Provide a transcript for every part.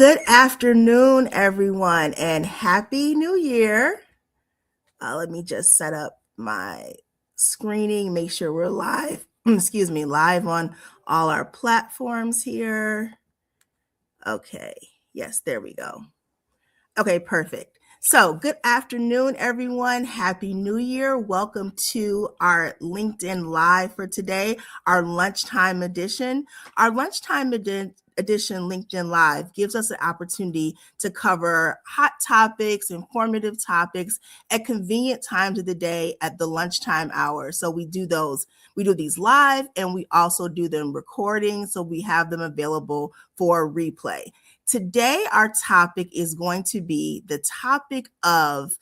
Good afternoon, everyone, and Happy New Year. Let me just set up my screening, make sure we're live, live on all our platforms here. Okay, yes, there we go. Okay, perfect. So, good afternoon, everyone. Happy New Year. Welcome to our LinkedIn Live for today, our lunchtime edition. Our lunchtime edition LinkedIn Live gives us an opportunity to cover hot topics, informative topics at convenient times of the day at the lunchtime hour. So, we do these live, and we also do them recording, so we have them available for replay. Today, our topic is going to be the topic of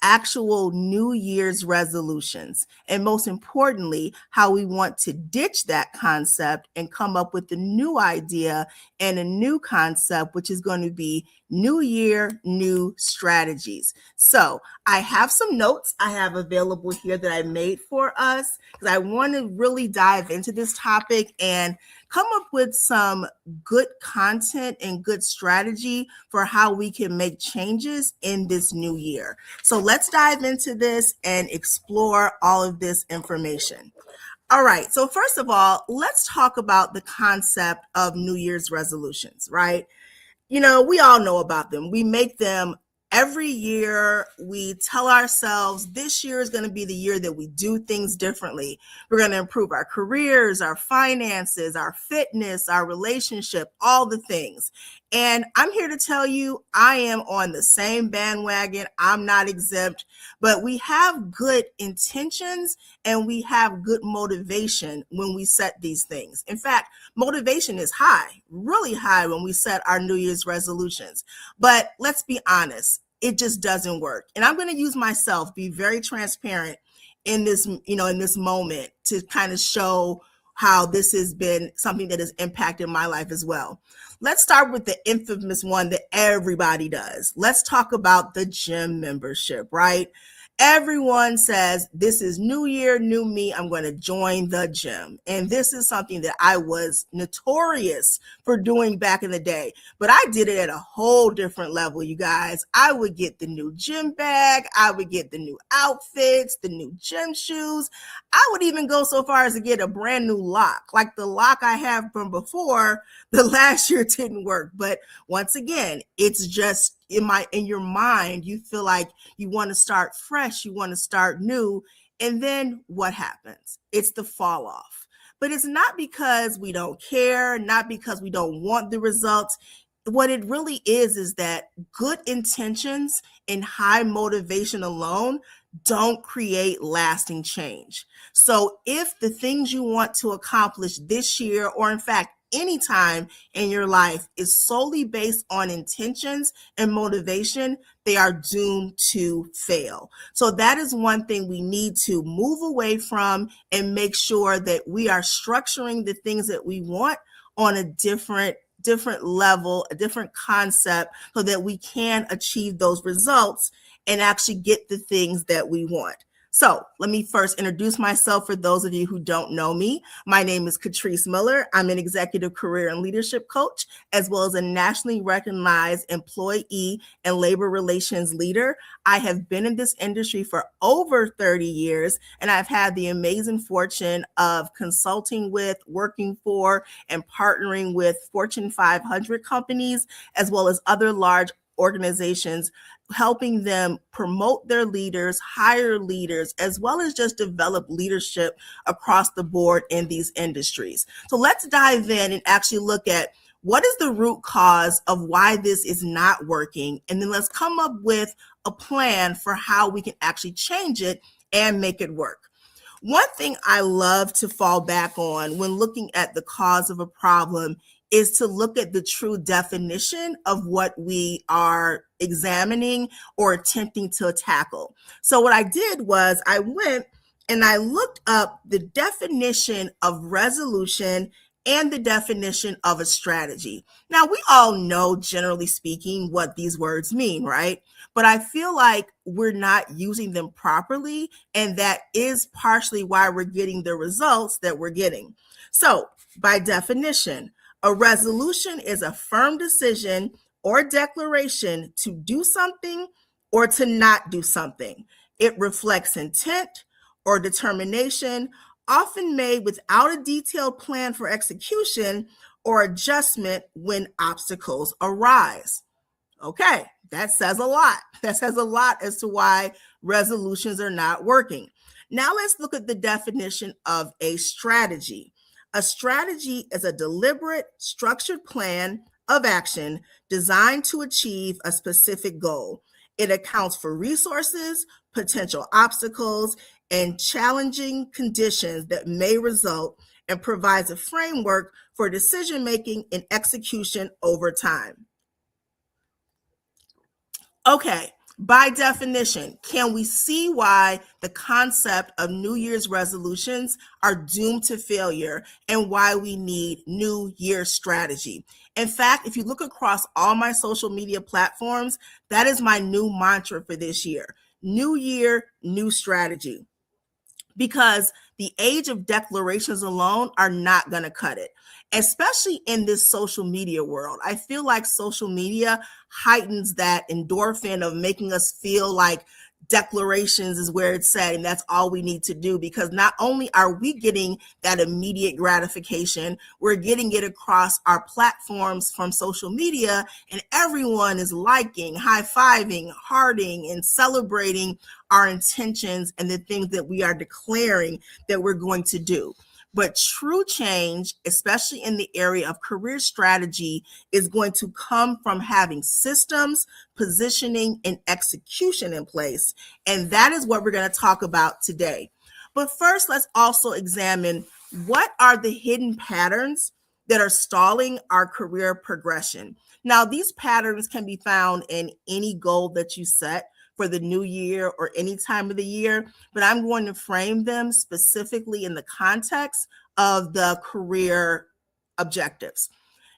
actual New Year's resolutions, and most importantly, how we want to ditch that concept and come up with a new idea and a new concept, which is going to be New Year, New Strategies. So I have some notes I have available here that I made for us because I want to really dive into this topic and come up with some good content and good strategy for how we can make changes in this new year. So let's dive into this and explore all of this information. All right, so first of all, let's talk about the concept of New Year's resolutions, right? We all know about them. We make them every year. We tell ourselves this year is going to be the year that we do things differently. We're going to improve our careers, our finances, our fitness, our relationship, all the things. And I'm here to tell you, I am on the same bandwagon. I'm not exempt, but we have good intentions and we have good motivation when we set these things. In fact, motivation is high, really high when we set our New Year's resolutions. But let's be honest, it just doesn't work. And I'm going to use myself, be very transparent in this, in this moment to kind of show how this has been something that has impacted my life as well. Let's start with the infamous one that everybody does. Let's talk about the gym membership, right? Everyone says, this is new year, new me. I'm going to join the gym. And this is something that I was notorious for doing back in the day. But I did it at a whole different level, you guys. I would get the new gym bag. I would get the new outfits, the new gym shoes. I would even go so far as to get a brand new lock. Like the lock I have from before, the last year didn't work. But once again, it's just in your mind, you feel like you want to start fresh, you want to start new, and then what happens? It's the fall off. But it's not because we don't care, not because we don't want the results. What it really is that good intentions and high motivation alone don't create lasting change. So if the things you want to accomplish this year, or in fact, anytime in your life, is solely based on intentions and motivation, they are doomed to fail. So that is one thing we need to move away from and make sure that we are structuring the things that we want on a different level, a different concept, so that we can achieve those results and actually get the things that we want. So let me first introduce myself for those of you who don't know me. My name is Catrice Miller. I'm an executive career and leadership coach, as well as a nationally recognized employee and labor relations leader. I have been in this industry for over 30 years, and I've had the amazing fortune of consulting with, working for, and partnering with Fortune 500 companies, as well as other large organizations, helping them promote their leaders, hire leaders, as well as just develop leadership across the board in these industries. So let's dive in and actually look at what is the root cause of why this is not working, and then let's come up with a plan for how we can actually change it and make it work. One thing I love to fall back on when looking at the cause of a problem is to look at the true definition of what we are examining or attempting to tackle. So what I did was I went and I looked up the definition of resolution and the definition of a strategy. Now, we all know, generally speaking, what these words mean, right? But I feel like we're not using them properly, and that is partially why we're getting the results that we're getting. So, by definition, a resolution is a firm decision or declaration to do something or to not do something. It reflects intent or determination, often made without a detailed plan for execution or adjustment when obstacles arise. Okay, that says a lot. That says a lot as to why resolutions are not working. Now let's look at the definition of a strategy. A strategy is a deliberate, structured plan of action designed to achieve a specific goal. It accounts for resources, potential obstacles, and challenging conditions that may result and provides a framework for decision making and execution over time. Okay, by definition, can we see why the concept of New Year's resolutions are doomed to failure and why we need New Year's strategy? In fact, if you look across all my social media platforms, that is my new mantra for this year. New year, new strategy. Because the age of declarations alone are not going to cut it, especially in this social media world. I feel like social media heightens that endorphin of making us feel like declarations is where it's at and that's all we need to do, because not only are we getting that immediate gratification, we're getting it across our platforms from social media, and everyone is liking, high-fiving, hearting, and celebrating our intentions and the things that we are declaring that we're going to do. But true change, especially in the area of career strategy, is going to come from having systems, positioning, and execution in place. And that is what we're going to talk about today. But first, let's also examine what are the hidden patterns that are stalling our career progression. Now, these patterns can be found in any goal that you set for the new year or any time of the year, but I'm going to frame them specifically in the context of the career objectives.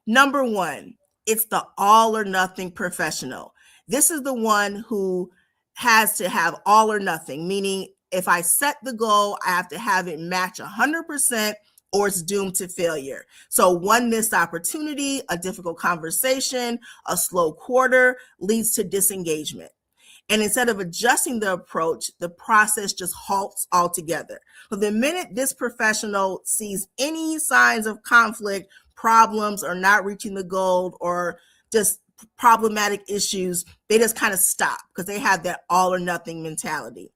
Number one, it's the all or nothing professional. This is the one who has to have all or nothing, meaning if I set the goal, I have to have it match 100% or it's doomed to failure. So one missed opportunity, a difficult conversation, a slow quarter leads to disengagement. And instead of adjusting the approach, the process just halts altogether. But the minute this professional sees any signs of conflict, problems, or not reaching the goal, or just problematic issues, they just kind of stop because they have that all or nothing mentality.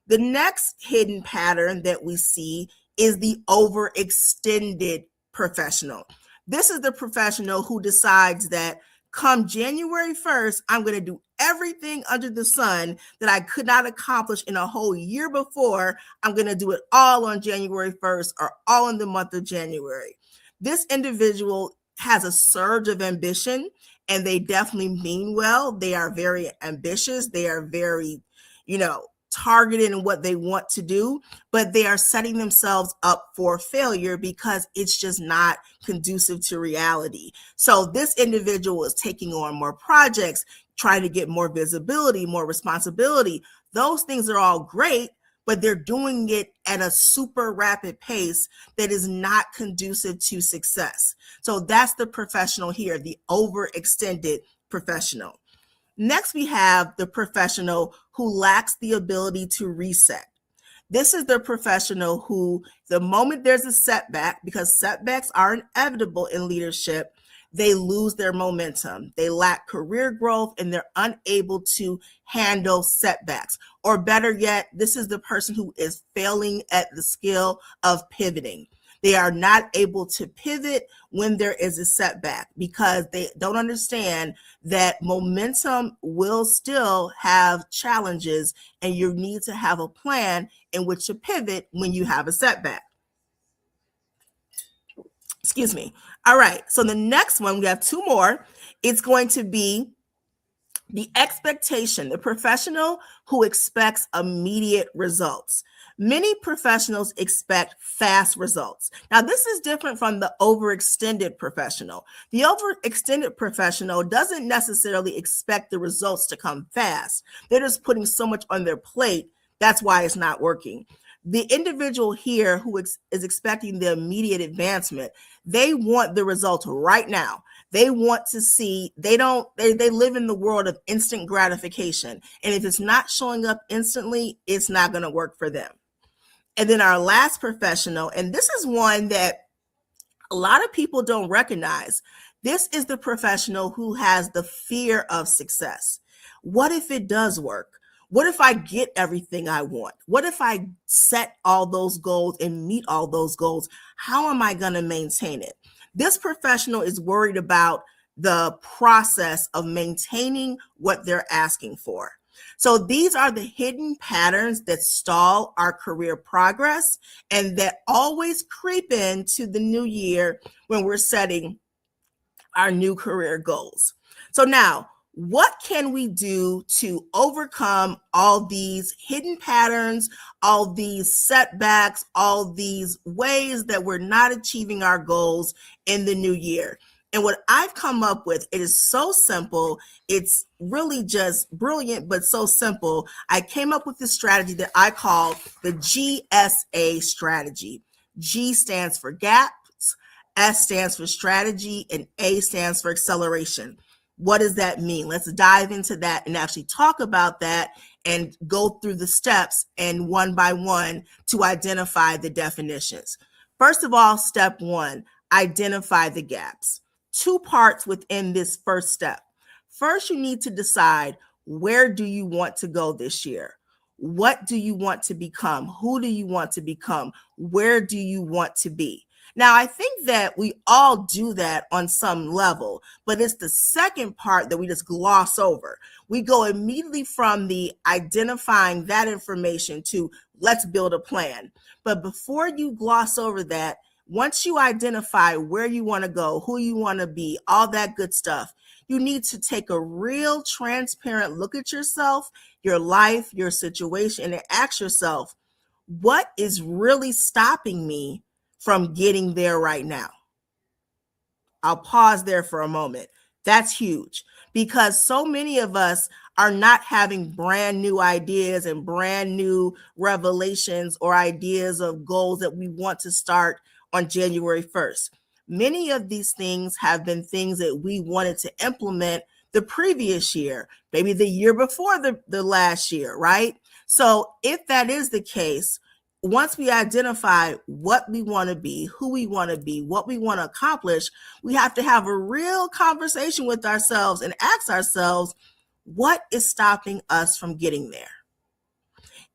The next hidden pattern that we see is the overextended professional. This is the professional who decides that come January 1st, I'm going to do everything under the sun that I could not accomplish in a whole year before. I'm going to do it all on January 1st or all in the month of January. This individual has a surge of ambition and they definitely mean well. They are very ambitious. They are very, targeted in what they want to do, but they are setting themselves up for failure because it's just not conducive to reality. So this individual is taking on more projects, trying to get more visibility, more responsibility. Those things are all great, but they're doing it at a super rapid pace that is not conducive to success. So that's the professional here, the overextended professional. Next, we have the professional who lacks the ability to reset. This is the professional who, the moment there's a setback, because setbacks are inevitable in leadership, they lose their momentum. They lack career growth and they're unable to handle setbacks. Or better yet, this is the person who is failing at the skill of pivoting. They are not able to pivot when there is a setback because they don't understand that momentum will still have challenges and you need to have a plan in which to pivot when you have a setback. Excuse me. All right. So the next one, we have two more. It's going to be the expectation, the professional who expects immediate results. Many professionals expect fast results. Now, this is different from the overextended professional. The overextended professional doesn't necessarily expect the results to come fast. They're just putting so much on their plate. That's why it's not working. The individual here who is expecting the immediate advancement, they want the results right now. They want to see, they live in the world of instant gratification. And if it's not showing up instantly, it's not going to work for them. And then our last professional, and this is one that a lot of people don't recognize. This is the professional who has the fear of success. What if it does work? What if I get everything I want? What if I set all those goals and meet all those goals? How am I going to maintain it? This professional is worried about the process of maintaining what they're asking for. So these are the hidden patterns that stall our career progress and that always creep into the new year when we're setting our new career goals. So now, what can we do to overcome all these hidden patterns, all these setbacks, all these ways that we're not achieving our goals in the new year? And what I've come up with, it is so simple. It's really just brilliant, but so simple. I came up with this strategy that I call the GSA strategy. G stands for gaps, S stands for strategy, and A stands for acceleration. What does that mean? Let's dive into that and actually talk about that and go through the steps and one by one to identify the definitions. First of all, step one, identify the gaps. Two parts within this first step. First, you need to decide, where do you want to go this year? What do you want to become? Who do you want to become? Where do you want to be? Now, I think that we all do that on some level, but it's the second part that we just gloss over. We go immediately from the identifying that information to let's build a plan. But before you gloss over that, once you identify where you want to go, who you want to be, all that good stuff, you need to take a real transparent look at yourself, your life, your situation, and ask yourself, what is really stopping me from getting there right now? I'll pause there for a moment. That's huge because so many of us are not having brand new ideas and brand new revelations or ideas of goals that we want to start on January 1st. Many of these things have been things that we wanted to implement the previous year, maybe the year before the last year, right? So if that is the case, once we identify what we want to be, who we want to be, what we want to accomplish, we have to have a real conversation with ourselves and ask ourselves, what is stopping us from getting there?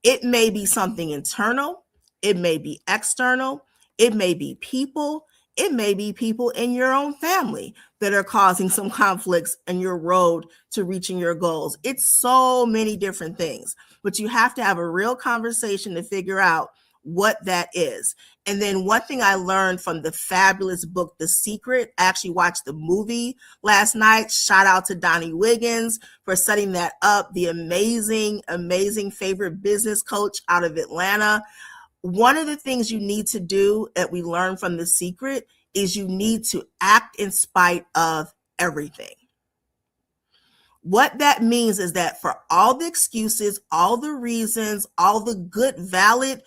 It may be something internal. It may be external. It may be people. It may be people in your own family that are causing some conflicts in your road to reaching your goals. It's so many different things, but you have to have a real conversation to figure out what that is. And then one thing I learned from the fabulous book, The Secret, I actually watched the movie last night. Shout out to Donnie Wiggins for setting that up. The amazing, amazing favorite business coach out of Atlanta. One of the things you need to do that we learned from The Secret is you need to act in spite of everything. What that means is that for all the excuses, all the reasons, all the good, valid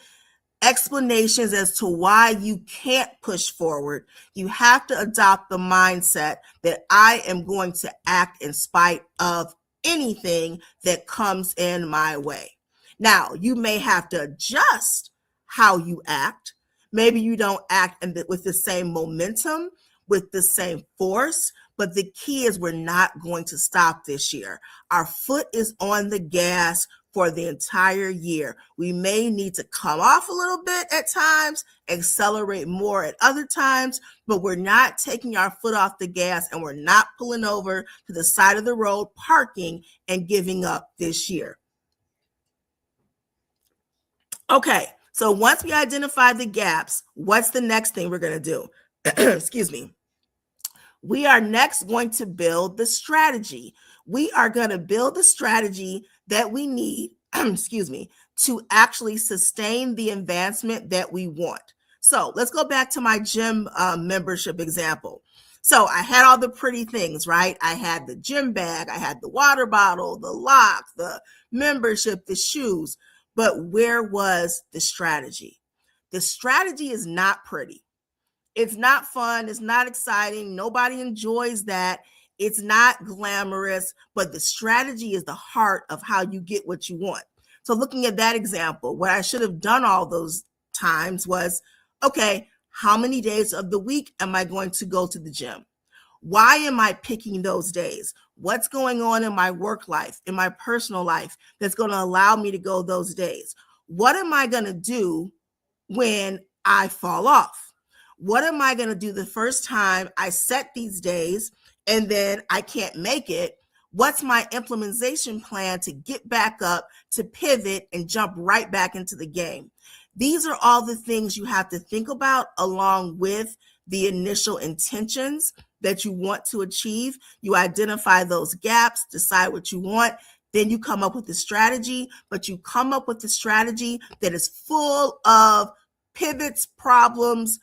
explanations as to why you can't push forward, you have to adopt the mindset that I am going to act in spite of anything that comes in my way. Now, you may have to adjust how you act. Maybe you don't act with the same momentum, with the same force, but the key is we're not going to stop this year. Our foot is on the gas for the entire year. We may need to come off a little bit at times, accelerate more at other times, but we're not taking our foot off the gas and we're not pulling over to the side of the road, parking and giving up this year. Okay, so once we identify the gaps, what's the next thing we're going to do? Excuse me. We are next going to build the strategy. We are going to build the strategy that we need, excuse me, to actually sustain the advancement that we want. So let's go back to my gym membership example. So I had all the pretty things, right? I had the gym bag, I had the water bottle, the lock, the membership, the shoes. But where was the strategy? The strategy is not pretty. It's not fun. It's not exciting. Nobody enjoys that. It's not glamorous, but the strategy is the heart of how you get what you want. So looking at that example, what I should have done all those times was, okay, how many days of the week am I going to go to the gym? Why am I picking those days? What's going on in my work life, in my personal life that's going to allow me to go those days? What am I going to do when I fall off? What am I going to do the first time I set these days and then I can't make it? What's my implementation plan to get back up, to pivot and jump right back into the game? These are all the things you have to think about along with the initial intentions that you want to achieve. You identify those gaps, decide what you want, then you come up with the strategy, but you come up with the strategy that is full of pivots, problems,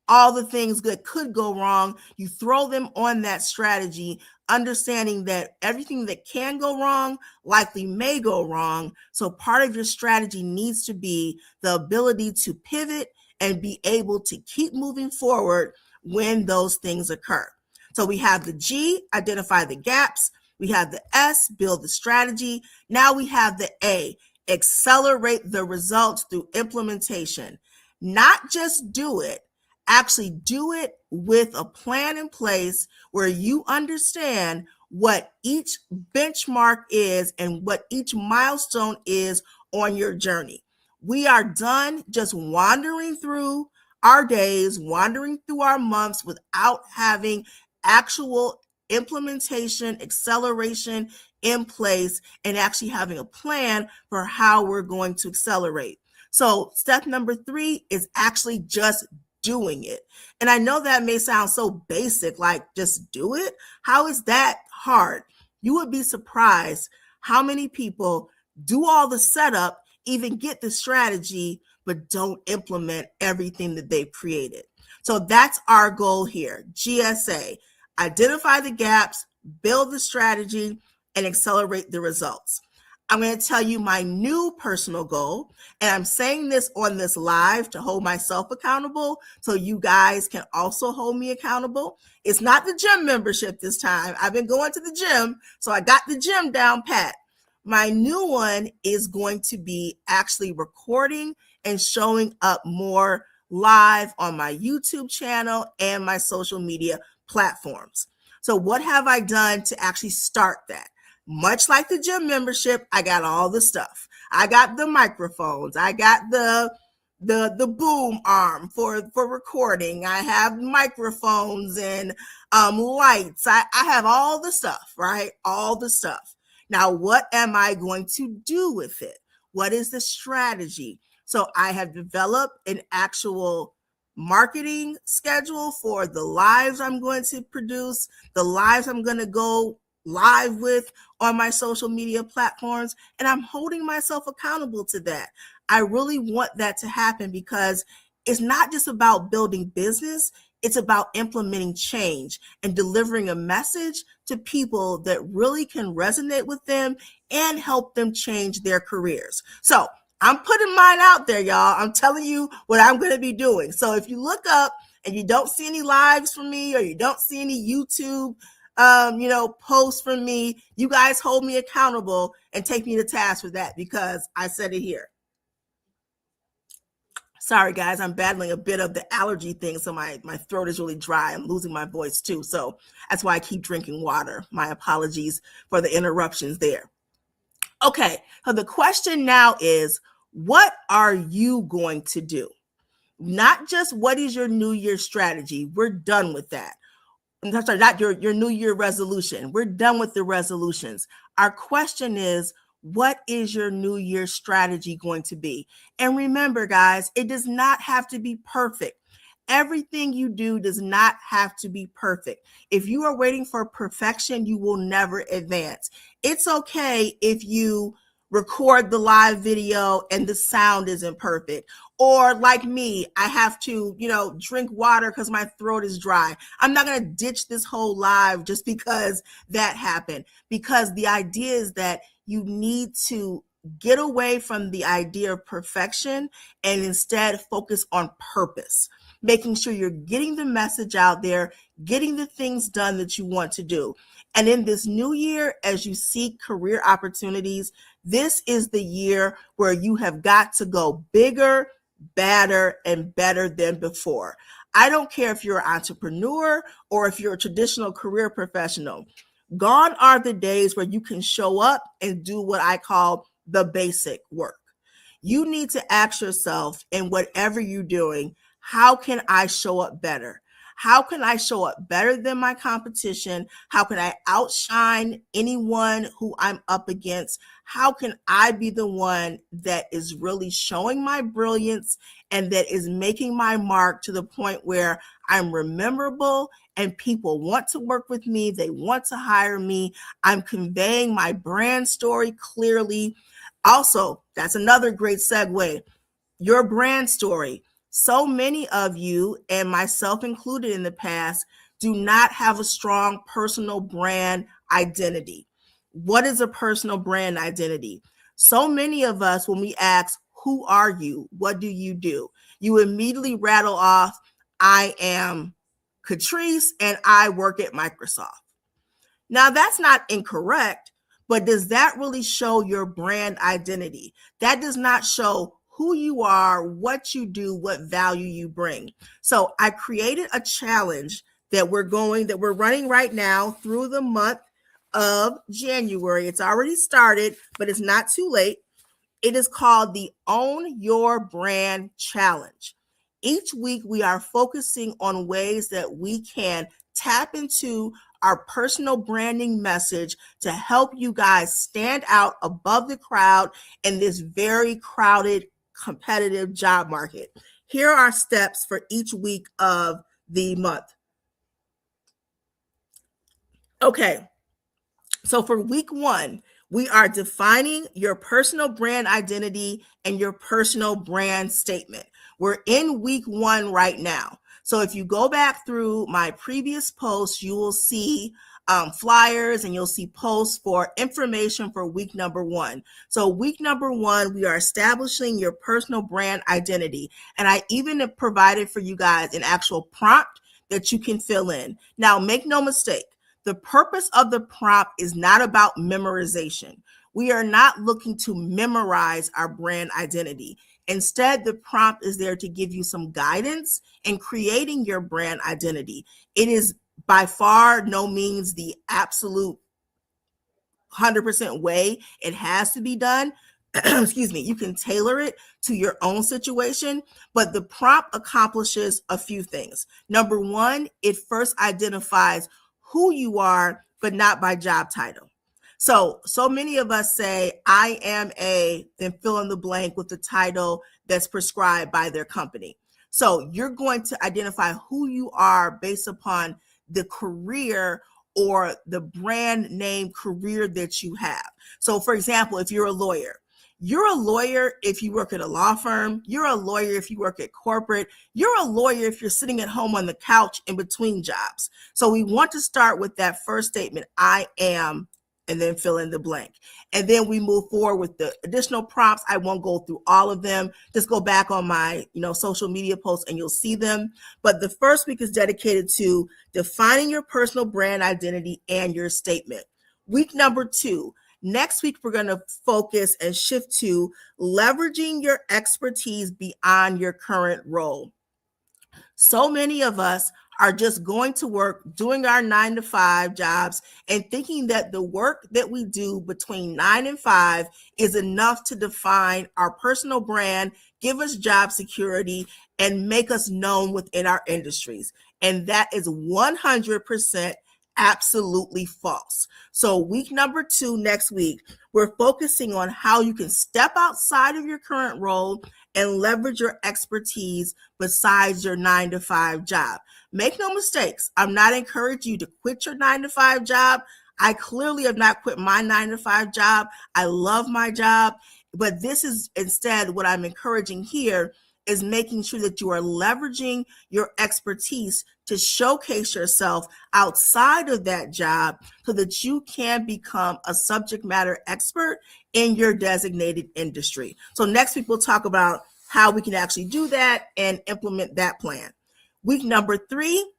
all the things that could go wrong. You throw them on that strategy, understanding that everything that can go wrong likely may go wrong. So part of your strategy needs to be the ability to pivot and be able to keep moving forward when those things occur. So we have the G, identify the gaps. We have the S, build the strategy. Now we have the A, accelerate the results through implementation. Not just do it, actually do it with a plan in place where you understand what each benchmark is and what each milestone is on your journey. We are done just wandering through our days, wandering through our months without having actual implementation, acceleration in place, and actually having a plan for how we're going to accelerate. So step number 3 is actually just doing it. And I know that may sound so basic, like just do it. How is that hard? You would be surprised how many people do all the setup, even get the strategy, but don't implement everything that they've created. So that's our goal here. GSA, identify the gaps, build the strategy, and accelerate the results. I'm going to tell you my new personal goal, and I'm saying this on this live to hold myself accountable so you guys can also hold me accountable. It's not the gym membership this time. I've been going to the gym, so I got the gym down pat. My new one is going to be actually recording and showing up more live on my YouTube channel and my social media platforms. So what have I done to actually start that? Much like the gym membership, I got all the stuff. I got the microphones. I got the boom arm for recording. I have microphones and lights. I have all the stuff, right? All the stuff. Now, what am I going to do with it? What is the strategy? So I have developed an actual marketing schedule for the lives I'm going to produce, the lives I'm going to go live with on my social media platforms, and I'm holding myself accountable to that. I really want that to happen because it's not just about building business, it's about implementing change and delivering a message to people that really can resonate with them and help them change their careers. So I'm putting mine out there, y'all. I'm telling you what I'm going to be doing. So if you look up and you don't see any lives from me or you don't see any YouTube posts from me, you guys hold me accountable and take me to task for that because I said it here. Sorry, guys, I'm battling a bit of the allergy thing, so my throat is really dry. I'm losing my voice too, so that's why I keep drinking water. My apologies for the interruptions there. Okay, so the question now is, what are you going to do? Not just what is your New Year strategy. We're done with that. I'm sorry, not your New Year resolution. We're done with the resolutions. Our question is, what is your New Year strategy going to be? And remember, guys, it does not have to be perfect. Everything you do does not have to be perfect. If you are waiting for perfection, you will never advance. It's okay if you record the live video and the sound isn't perfect. Or like me, I have to, drink water because my throat is dry. I'm not going to ditch this whole live just because that happened. Because the idea is that you need to get away from the idea of perfection and instead focus on purpose. making sure you're getting the message out there, getting the things done that you want to do. And in this new year, as you seek career opportunities, this is the year where you have got to go bigger, badder, and better than before. I don't care if you're an entrepreneur or if you're a traditional career professional. Gone are the days where you can show up and do what I call the basic work. You need to ask yourself, in whatever you're doing, how can I show up better? How can I show up better than my competition? How can I outshine anyone who I'm up against? How can I be the one that is really showing my brilliance and that is making my mark to the point where I'm rememberable and people want to work with me? They want to hire me. I'm conveying my brand story clearly. Also, that's another great segue. Your brand story. So many of you, and myself included in the past, do not have a strong personal brand identity. What is a personal brand identity? So many of us, when we ask, who are you? What do you do? You immediately rattle off, I am Catrice and I work at Microsoft. Now, that's not incorrect, but does that really show your brand identity? That does not show who you are, what you do, what value you bring. So I created a challenge that we're running right now through the month of January. It's already started, but it's not too late. It is called the Own Your Brand Challenge. Each week, we are focusing on ways that we can tap into our personal branding message to help you guys stand out above the crowd in this very crowded, competitive job market. Here are steps for each week of the month. Okay, so for week 1, we are defining your personal brand identity and your personal brand statement. We're in week 1 right now. So if you go back through my previous posts, you will see flyers and you'll see posts for information for week number 1. So week number 1, we are establishing your personal brand identity. And I even provided for you guys an actual prompt that you can fill in. Now, make no mistake. The purpose of the prompt is not about memorization. We are not looking to memorize our brand identity. Instead, the prompt is there to give you some guidance in creating your brand identity. It is by far no means the absolute 100% way it has to be done. Excuse me, you can tailor it to your own situation, but the prompt accomplishes a few things. Number 1, it first identifies who you are, but not by job title. So many of us say, I am then fill in the blank with the title that's prescribed by their company. So you're going to identify who you are based upon the career or the brand name career that you have. So for example, if you're a lawyer if you work at a law firm, you're a lawyer if you work at corporate, you're a lawyer if you're sitting at home on the couch in between jobs. So we want to start with that first statement, I am, and then fill in the blank. And then we move forward with the additional prompts. I won't go through all of them. Just go back on my, social media posts and you'll see them. But the first week is dedicated to defining your personal brand identity and your statement. Week number 2, next week, we're going to focus and shift to leveraging your expertise beyond your current role. So many of us are just going to work, doing our 9-to-5 jobs and thinking that the work that we do between 9 and 5 is enough to define our personal brand, give us job security, and make us known within our industries. And that is 100% absolutely false. So week number 2, next week, we're focusing on how you can step outside of your current role and leverage your expertise besides your 9-to-5 job. Make no mistakes. I'm not encouraging you to quit your 9-to-5 job. I clearly have not quit my 9-to-5 job. I love my job, but this is instead what I'm encouraging here is making sure that you are leveraging your expertise to showcase yourself outside of that job so that you can become a subject matter expert in your designated industry. So next week, we'll talk about how we can actually do that and implement that plan. Week number 3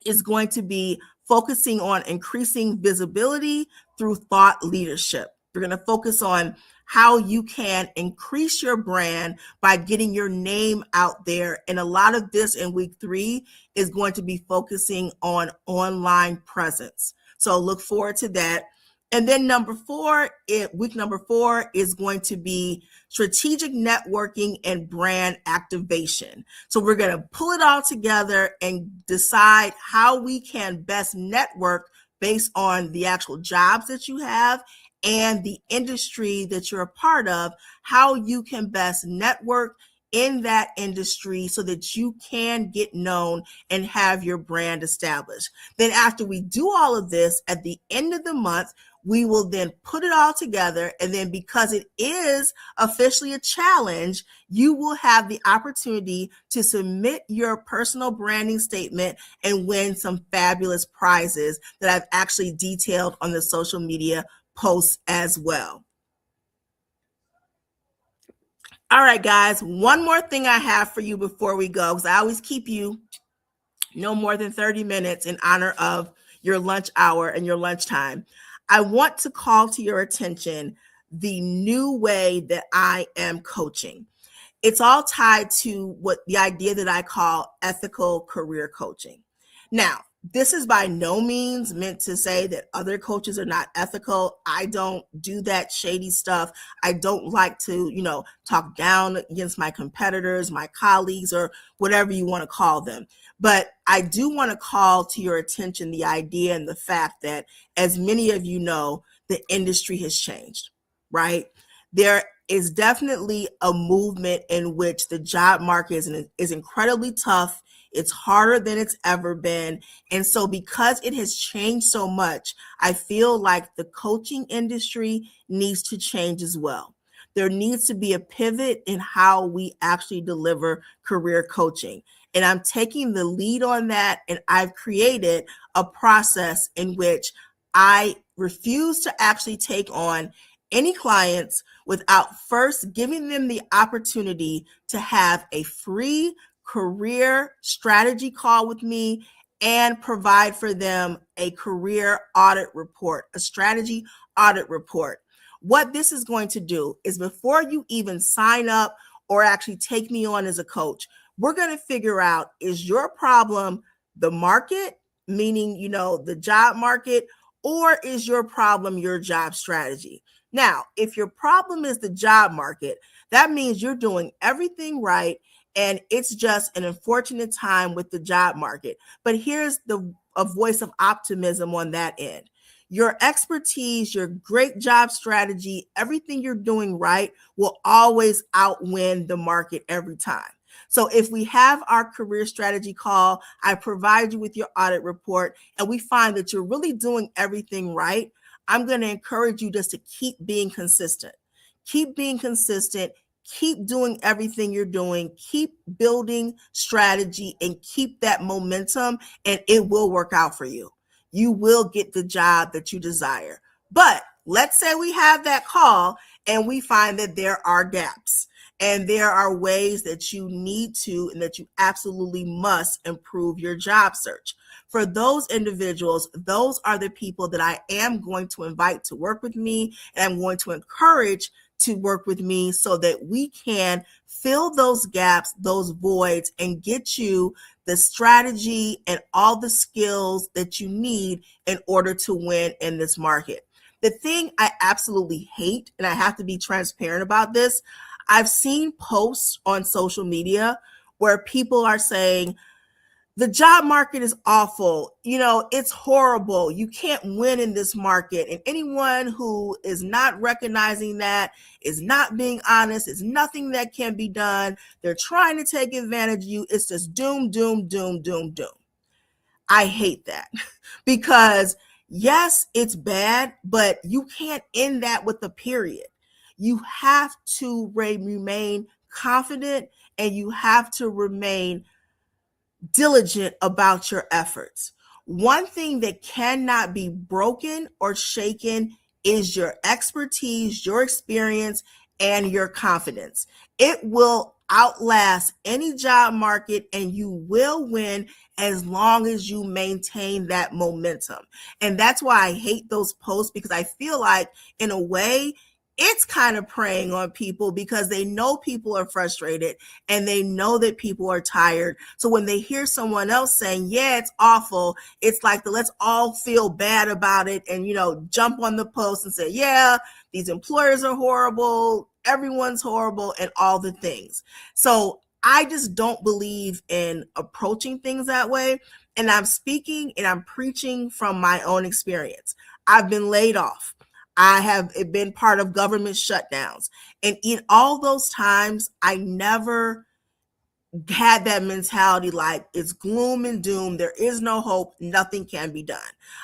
is going to be focusing on increasing visibility through thought leadership. We're going to focus on how you can increase your brand by getting your name out there. And a lot of this in week 3 is going to be focusing on online presence. So look forward to that. And then week number 4 is going to be strategic networking and brand activation. So we're going to pull it all together and decide how we can best network based on the actual jobs that you have and the industry that you're a part of, how you can best network in that industry so that you can get known and have your brand established. Then after we do all of this, at the end of the month, we will then put it all together. And then because it is officially a challenge, you will have the opportunity to submit your personal branding statement and win some fabulous prizes that I've actually detailed on the social media posts as well. All right, guys, one more thing I have for you before we go, because I always keep you no more than 30 minutes in honor of your lunch hour and your lunchtime. I want to call to your attention the new way that I am coaching. It's all tied to what the idea that I call ethical career coaching. Now, this is by no means meant to say that other coaches are not ethical. I don't do that shady stuff. I don't like to, talk down against my competitors, my colleagues, or whatever you want to call them. But I do want to call to your attention the idea and the fact that, as many of you know, the industry has changed, right? There is definitely a movement in which the job market is incredibly tough. It's harder than it's ever been. And so because it has changed so much, I feel like the coaching industry needs to change as well. There needs to be a pivot in how we actually deliver career coaching. And I'm taking the lead on that, and I've created a process in which I refuse to actually take on any clients without first giving them the opportunity to have a free career strategy call with me and provide for them a career audit report, a strategy audit report. What this is going to do is, before you even sign up or actually take me on as a coach, we're going to figure out, is your problem the market, meaning, the job market, or is your problem your job strategy? Now, if your problem is the job market, that means you're doing everything right, and it's just an unfortunate time with the job market. But here's a voice of optimism on that end. Your expertise, your great job strategy, everything you're doing right will always outwin the market every time. So if we have our career strategy call, I provide you with your audit report, and we find that you're really doing everything right, I'm going to encourage you just to keep being consistent. Keep being consistent. Keep doing everything you're doing. Keep building strategy and keep that momentum, and it will work out for you. You will get the job that you desire. But let's say we have that call and we find that there are gaps and there are ways that you need to and that you absolutely must improve your job search. For those individuals, those are the people that I am going to invite to work with me, and I'm going to encourage to work with me so that we can fill those gaps, those voids, and get you the strategy and all the skills that you need in order to win in this market. The thing I absolutely hate, and I have to be transparent about this, I've seen posts on social media where people are saying, the job market is awful. It's horrible. You can't win in this market. And anyone who is not recognizing that is not being honest. It's nothing that can be done. They're trying to take advantage of you. It's just doom, doom, doom, doom, doom. I hate that because yes, it's bad, but you can't end that with a period. You have to remain confident, and you have to remain diligent about your efforts. One thing that cannot be broken or shaken is your expertise, your experience, and your confidence. It will outlast any job market, and you will win as long as you maintain that momentum. And that's why I hate those posts, because I feel like, in a way, it's kind of preying on people because they know people are frustrated and they know that people are tired. So when they hear someone else saying, yeah, it's awful, it's like let's all feel bad about it and, jump on the post and say, yeah, these employers are horrible, everyone's horrible, and all the things. So I just don't believe in approaching things that way. And I'm speaking and I'm preaching from my own experience. I've been laid off. I have been part of government shutdowns. And in all those times, I never had that mentality like it's gloom and doom. There is no hope. Nothing can be done.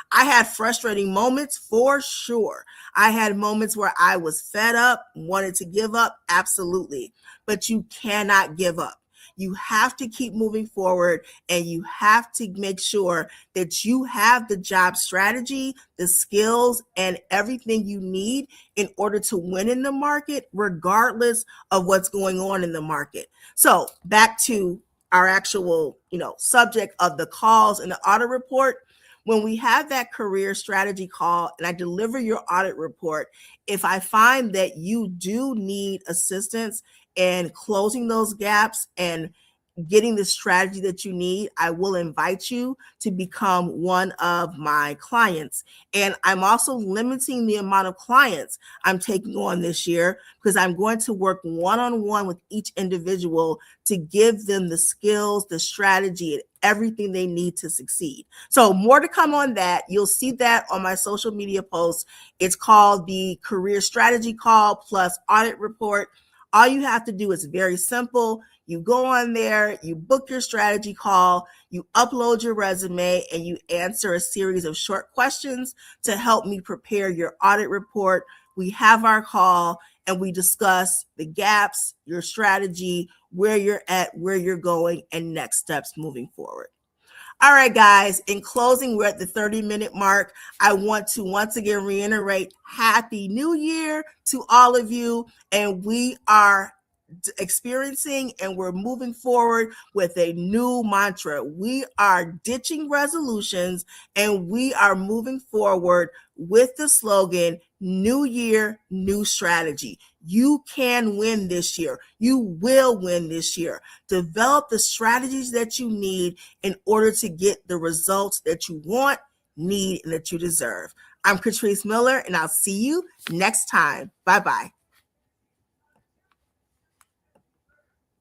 I had frustrating moments for sure. I had moments where I was fed up, wanted to give up. Absolutely. But you cannot give up. You have to keep moving forward, and you have to make sure that you have the job strategy, the skills, and everything you need in order to win in the market, regardless of what's going on in the market. So back to our actual, subject of the calls and the audit report. When we have that career strategy call and I deliver your audit report, if I find that you do need assistance in closing those gaps and getting the strategy that you need, I will invite you to become one of my clients. And I'm also limiting the amount of clients I'm taking on this year, because I'm going to work one-on-one with each individual to give them the skills, the strategy, and everything they need to succeed. So more to come on that. You'll see that on my social media posts. It's called the Career Strategy Call plus Audit Report. All you have to do is very simple. You go on there, you book your strategy call, you upload your resume, and you answer a series of short questions to help me prepare your audit report. We have our call and we discuss the gaps, your strategy, where you're at, where you're going, and next steps moving forward. All right, guys, in closing, we're at the 30-minute mark. I want to once again reiterate Happy New Year to all of you. And we are experiencing and we're moving forward with a new mantra. We are ditching resolutions and we are moving forward with the slogan, New Year, New Strategy. You can win this year. You will win this year. Develop the strategies that you need in order to get the results that you want, need, and that you deserve. I'm Catrice Miller, and I'll see you next time. Bye-bye.